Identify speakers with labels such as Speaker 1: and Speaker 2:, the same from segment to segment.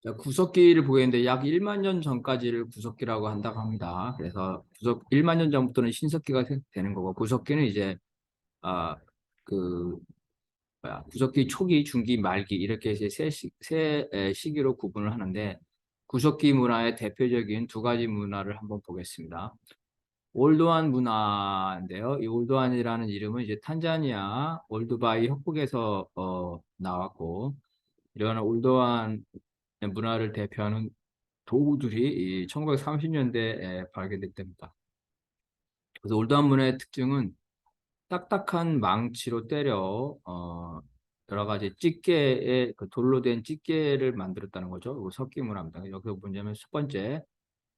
Speaker 1: 자, 구석기를 보겠는데 약 1만 년 전까지를 구석기라고 한다고 합니다. 그래서 1만 년 전부터는 신석기가 되는 거고 구석기는 이제 아, 그 구석기 초기, 중기, 말기 이렇게 이제 세 시기로 구분을 하는데 구석기 문화의 대표적인 두 가지 문화를 한번 보겠습니다. 올도안 문화인데요. 이 올도안이라는 이름은 이제 탄자니아 올드바이 협곡에서 나왔고 이런 올도안 문화를 대표하는 도구들이 1930년대에 발견됐답니다. 그래서 올드한 문화의 특징은 딱딱한 망치로 때려 여러 가지 찌개에 그 돌로 된 찌개를 만들었다는 거죠. 이거 석기문화입니다. 여기서 뭐냐면 첫 번째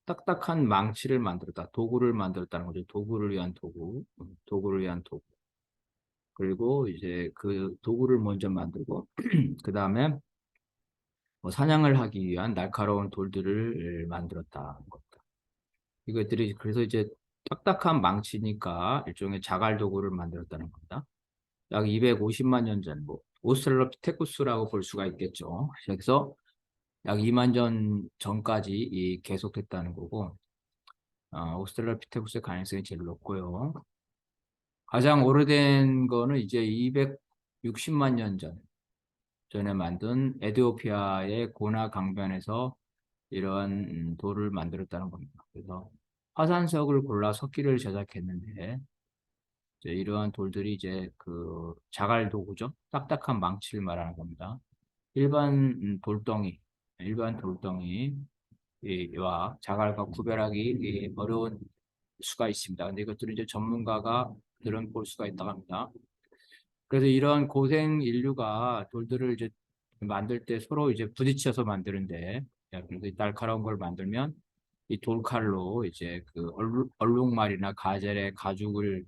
Speaker 1: 딱딱한 망치를 만들었다. 도구를 만들었다는 거죠. 도구를 위한 도구, 도구를 위한 도구. 그리고 이제 그 도구를 먼저 만들고 그 다음에 뭐 사냥을 하기 위한 날카로운 돌들을 만들었다. 이것들이 그래서 이제 딱딱한 망치니까 일종의 자갈 도구를 만들었다는 겁니다. 약 250만 년 전, 뭐 오스트랄로피테쿠스라고 볼 수가 있겠죠. 그래서 약 2만 년 전까지 계속했다는 거고, 오스트랄로피테쿠스의 가능성이 제일 높고요. 가장 오래된 거는 이제 260만 년 전에 만든 에티오피아의 고나 강변에서 이러한 돌을 만들었다는 겁니다. 그래서 화산석을 골라 석기를 제작했는데 이제 이러한 돌들이 이제 그 자갈 도구죠. 딱딱한 망치를 말하는 겁니다. 일반 일반 돌덩이와 자갈과 구별하기 어려운 수가 있습니다. 근데 이것들은 이제 전문가가 들은 볼 수가 있다고 합니다. 그래서 이런 고생 인류가 돌들을 이제 만들 때 서로 이제 부딪혀서 만드는데, 그래서 이 날카로운 걸 만들면 이 돌칼로 이제 그 얼룩말이나 가젤의 가죽을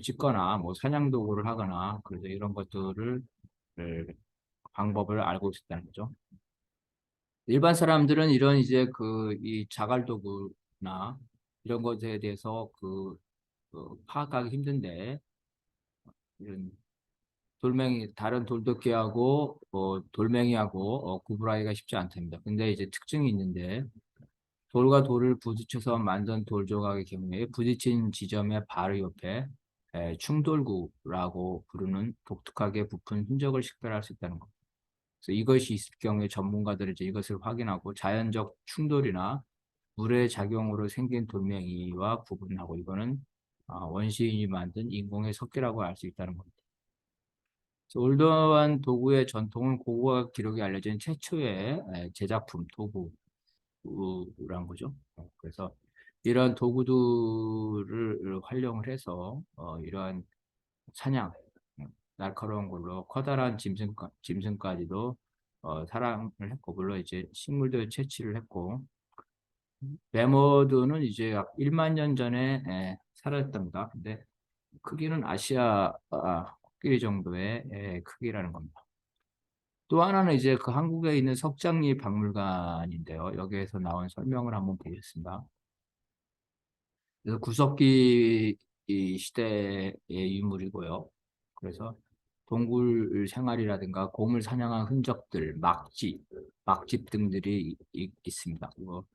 Speaker 1: 찢거나 뭐 사냥 도구를 하거나 그래서 이런 것들을 방법을 알고 있었다는 거죠. 일반 사람들은 이런 이제 그 이 자갈 도구나 이런 것에 대해서 파악하기 힘든데 이런 다른 돌도끼하고 돌멩이하고 구분하기가 쉽지 않답니다. 근데 이제 특징이 있는데 돌과 돌을 부딪혀서 만든 돌 조각의 경우에 부딪힌 지점의 바로 옆에 충돌구라고 부르는 독특하게 부푼 흔적을 식별할 수 있다는 겁니다. 그래서 이것이 있을 경우에 전문가들은 이제 이것을 확인하고 자연적 충돌이나 물의 작용으로 생긴 돌멩이와 구분하고 이거는 원시인이 만든 인공의 석기라고 알 수 있다는 겁니다. 올드한 도구의 전통은 고고학 기록이 알려진 최초의 제작품 도구란 거죠. 그래서 이런 도구들을 활용을 해서 이러한 사냥, 날카로운 걸로 커다란 짐승까지도 사랑을 했고, 물론 이제 식물도 채취를 했고, 메모드는 이제 약 1만 년 전에 사라졌답니다. 근데 크기는 아시아 코끼리 정도의 크기라는 겁니다. 또 하나는 이제 그 한국에 있는 석장리 박물관인데요. 여기에서 나온 설명을 한번 보겠습니다. 그래서 구석기 이 시대의 유물이고요. 그래서 동굴 생활이라든가 곰을 사냥한 흔적들, 막집 등들이 있습니다. 그리고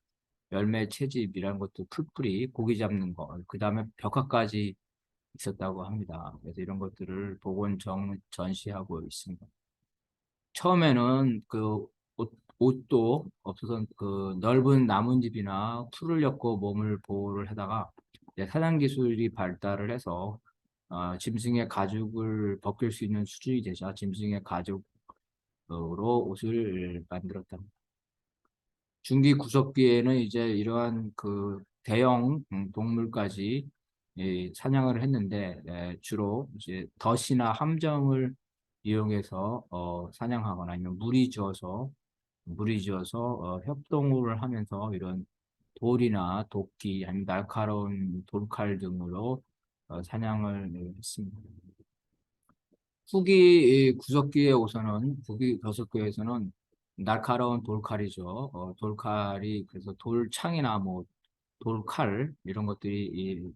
Speaker 1: 열매 채집이라는 것도 풀뿌리, 고기 잡는 거, 그 다음에 벽화까지 있었다고 합니다. 그래서 이런 것들을 전시하고 있습니다. 처음에는 그 옷도 없어서 그 넓은 나뭇잎이나 풀을 엮고 몸을 보호를 하다가 이제 사냥 기술이 발달을 해서 짐승의 가죽을 벗길 수 있는 수준이 되자 짐승의 가죽으로 옷을 만들었다. 중기 구석기에는 이제 이러한 그 대형 동물까지 사냥을 했는데 주로 이제 덫이나 함정을 이용해서 사냥하거나 아니면 물이 지어서 협동을 하면서 이런 돌이나 도끼 아니면 날카로운 돌칼 등으로 사냥을 했습니다. 후기 구석기에서는 날카로운 돌칼이죠. 돌칼이 그래서 돌창이나 뭐 돌칼 이런 것들이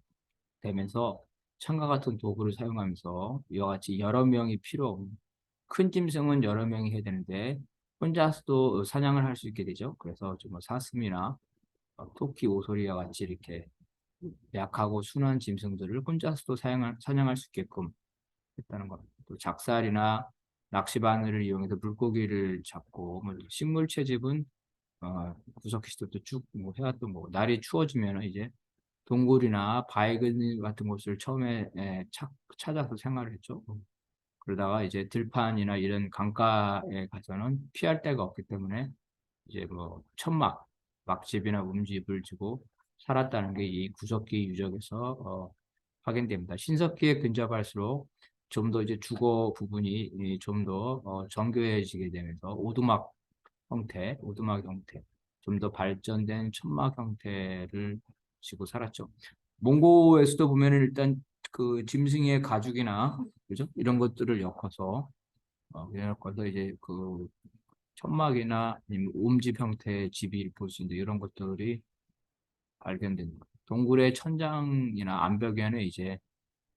Speaker 1: 되면서 창과 같은 도구를 사용하면서 이와 같이 여러 명이 필요 없는 큰 짐승은 여러 명이 해야 되는데 혼자서도 사냥을 할 수 있게 되죠. 그래서 좀 사슴이나 토끼, 오소리와 같이 이렇게 약하고 순한 짐승들을 혼자서도 사냥할 수 있게끔 했다는 겁니다. 또 작살이나 낚시바늘을 이용해서 물고기를 잡고 뭐 식물 채집은 구석기 시대부터 쭉뭐 해왔던 거고 날이 추워지면 이제 동굴이나 바위근 같은 곳을 처음에 찾아서 생활을 했죠. 그러다가 이제 들판이나 이런 강가에 가서는 피할 데가 없기 때문에 이제 뭐 천막, 막집이나 움집을 지고 살았다는 게 이 구석기 유적에서 확인됩니다. 신석기에 근접할수록 좀 더 이제 주거 부분이 좀 더 정교해지게 되면서 오두막 형태, 좀 더 발전된 천막 형태를 지고 살았죠. 몽고에서도 보면은 일단 그 짐승의 가죽이나 그죠? 이런 것들을 엮어서 이제 그 천막이나 아니면 옴집 형태의 집이 볼 수 있는데 이런 것들이 발견됩니다. 동굴의 천장이나 암벽에는 이제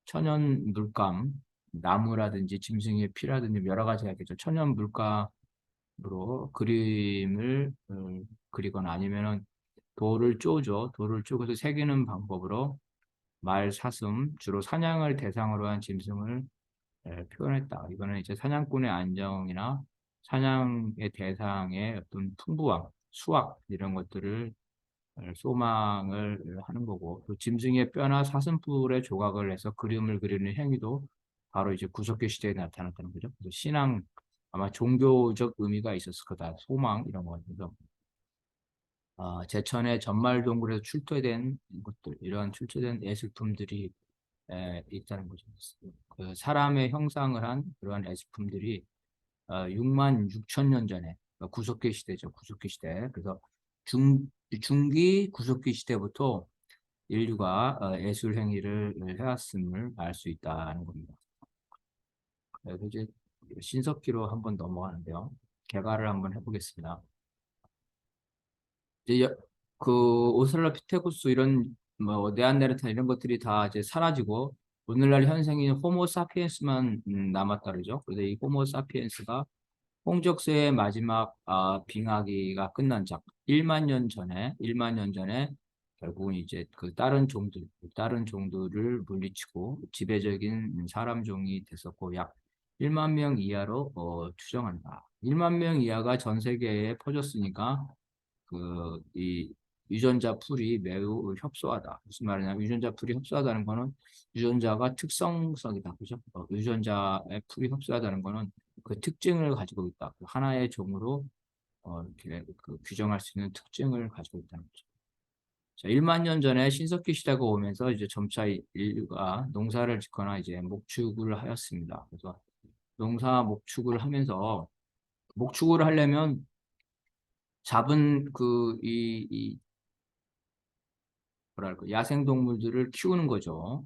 Speaker 1: 천연 물감, 나무라든지 짐승의 피라든지 여러 가지가 있겠죠. 천연 물감으로 그림을 그리거나 아니면은 돌을 쪼죠. 돌을 쪼고서 새기는 방법으로 말, 사슴, 주로 사냥을 대상으로 한 짐승을 표현했다. 이거는 이제 사냥꾼의 안정이나 사냥의 대상의 어떤 풍부함, 수확 이런 것들을 소망을 하는 거고 또 짐승의 뼈나 사슴뿔의 조각을 내서 그림을 그리는 행위도 바로 이제 구석기 시대에 나타났다는 거죠. 그래서 신앙 아마 종교적 의미가 있었을 거다. 소망 이런 거. 그래서 제천의 전말동굴에서 출토된 것들 이런 출토된 예술품들이 있다는 거죠. 그 사람의 형상을 한 그러한 예술품들이 6만 6천 년 전에 구석기 시대죠. 구석기 시대. 그래서 중기 구석기 시대부터 인류가 예술 행위를 해왔음을 알 수 있다는 겁니다. 그래서 이제 신석기로 한번 넘어가는데요. 개괄을 한번 해보겠습니다. 이제 그 오스트랄로피테쿠스 이런 뭐 네안데르탈 이런 것들이 다 이제 사라지고 오늘날 현생인 호모 사피엔스만 남았다 그러죠. 그래서 이 호모 사피엔스가 홍적세의 마지막 빙하기가 끝난 작 1만 년 전에 결국은 이제 그 다른 종들을 물리치고 지배적인 사람 종이 됐었고 약 1만 명 이하로 추정한다. 1만 명 이하가 전 세계에 퍼졌으니까 이 유전자 풀이 매우 협소하다. 무슨 말이냐면 유전자 풀이 협소하다는 거는 유전자가 특성성이다. 그죠? 유전자의 풀이 협소하다는 거는 그 특징을 가지고 있다. 그 하나의 종으로 이렇게 그 규정할 수 있는 특징을 가지고 있다는 거죠. 자, 1만 년 전에 신석기 시대가 오면서 이제 점차 인류가 농사를 짓거나 이제 목축을 하였습니다. 그래서 농사 목축을 하면서 목축을 하려면 잡은 뭐랄까 야생 동물들을 키우는 거죠.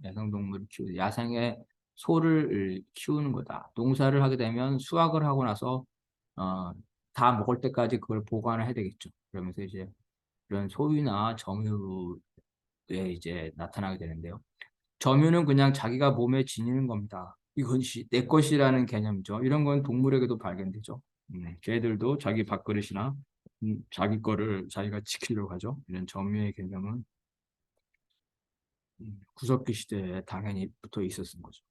Speaker 1: 야생의 소를 키우는 거다. 농사를 하게 되면 수확을 하고 나서 어, 다 먹을 때까지 그걸 보관을 해야 되겠죠. 그러면서 이제 이런 소유나 점유에 이제 나타나게 되는데요. 점유는 그냥 자기가 몸에 지니는 겁니다. 이것이 내 것이라는 개념이죠. 이런 건 동물에게도 발견되죠. 걔들도 자기 밥그릇이나 자기 거를 자기가 지키려고 하죠. 이런 점유의 개념은 구석기 시대에 당연히 붙어 있었던 거죠.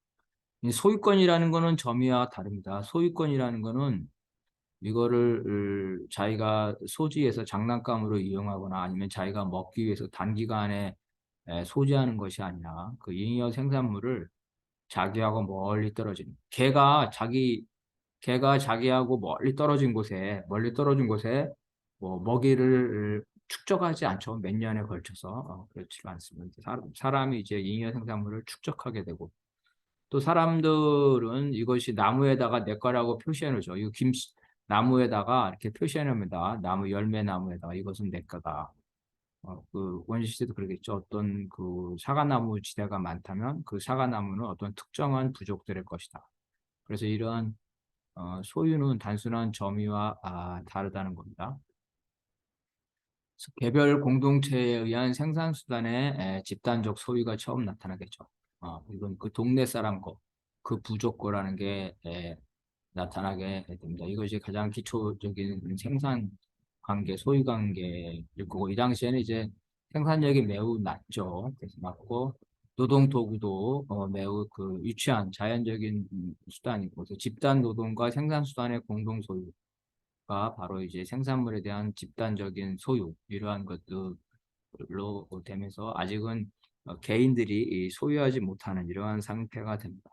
Speaker 1: 이 소유권이라는 거는 점유와 다릅니다. 소유권이라는 거는 이거를 자기가 소지해서 장난감으로 이용하거나 아니면 자기가 먹기 위해서 단기간에 소지하는 것이 아니라 그 잉여 생산물을 자기하고 멀리 떨어진 개가 자기하고 멀리 떨어진 곳에 뭐 먹이를 축적하지 않죠. 몇 년에 걸쳐서 그렇지가 않습니다. 사람이 이제 잉여 생산물을 축적하게 되고 또 사람들은 이것이 나무에다가 내 거라고 표시해 놓죠. 이거 나무에다가 이렇게 표시해 놉니다. 열매 나무에다가 이것은 내 거다. 그 원시 시대도 그러겠죠. 어떤 그 사과나무 지대가 많다면 그 사과나무는 어떤 특정한 부족들의 것이다. 그래서 이런 소유는 단순한 점유와 다르다는 겁니다. 개별 공동체에 의한 생산수단의 집단적 소유가 처음 나타나겠죠. 이건 그 동네 사람 거, 그 부족 거라는 게 나타나게 됩니다. 이것이 가장 기초적인 생산 관계, 소유 관계일 거고, 이 당시에는 이제 생산력이 매우 낮죠. 그래서 낮고, 노동 도구도 매우 그 유치한 자연적인 수단이고, 그래서 집단 노동과 생산 수단의 공동 소유가 바로 이제 생산물에 대한 집단적인 소유, 이러한 것들로 되면서 아직은 개인들이 이 소유하지 못하는 이러한 상태가 됩니다.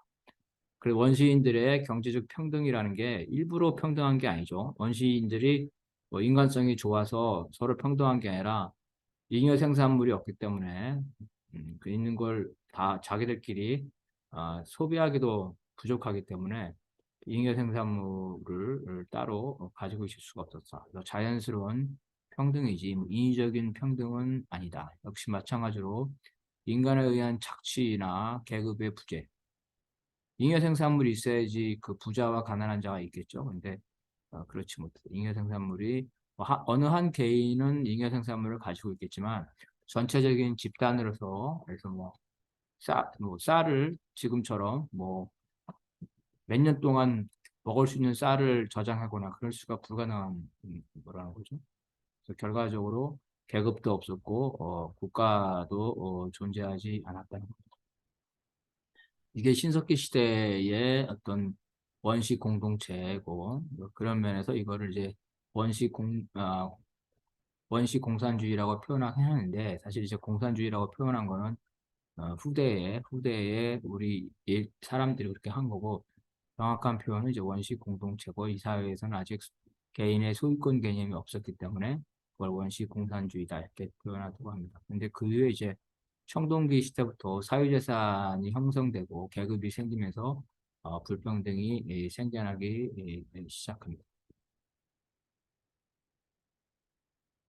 Speaker 1: 그리고 원시인들의 경제적 평등이라는 게 일부러 평등한 게 아니죠. 원시인들이 뭐 인간성이 좋아서 서로 평등한 게 아니라 잉여 생산물이 없기 때문에 그 있는 걸 다 자기들끼리 소비하기도 부족하기 때문에 잉여 생산물을 따로 가지고 있을 수가 없었다. 그래서 자연스러운 평등이지 뭐 인위적인 평등은 아니다. 역시 마찬가지로 인간에 의한 착취나 계급의 부재, 잉여 생산물이 있어야지 그 부자와 가난한 자가 있겠죠. 근데 그렇지 못해. 잉여 생산물이 어느 한 개인은 잉여 생산물을 가지고 있겠지만 전체적인 집단으로서 그래서 뭐 쌀을 지금처럼 뭐 몇 년 동안 먹을 수 있는 쌀을 저장하거나 그럴 수가 불가능한 거라는 거죠. 그래서 결과적으로 계급도 없었고 국가도 존재하지 않았다는 거죠. 이게 신석기 시대의 어떤 원시 공동체고 그런 면에서 이거를 이제 원시 공 원시 공산주의라고 표현하긴 하는데 사실 이제 공산주의라고 표현한 거는 후대에 우리 사람들이 그렇게 한 거고 정확한 표현은 이제 원시 공동체고 이 사회에서는 아직 개인의 소유권 개념이 없었기 때문에 그걸 원시 공산주의다 이렇게 표현하다고 합니다. 근데 그 이후에 이제 청동기 시대부터 사유재산이 형성되고 계급이 생기면서 불평등이 생겨나기 시작합니다.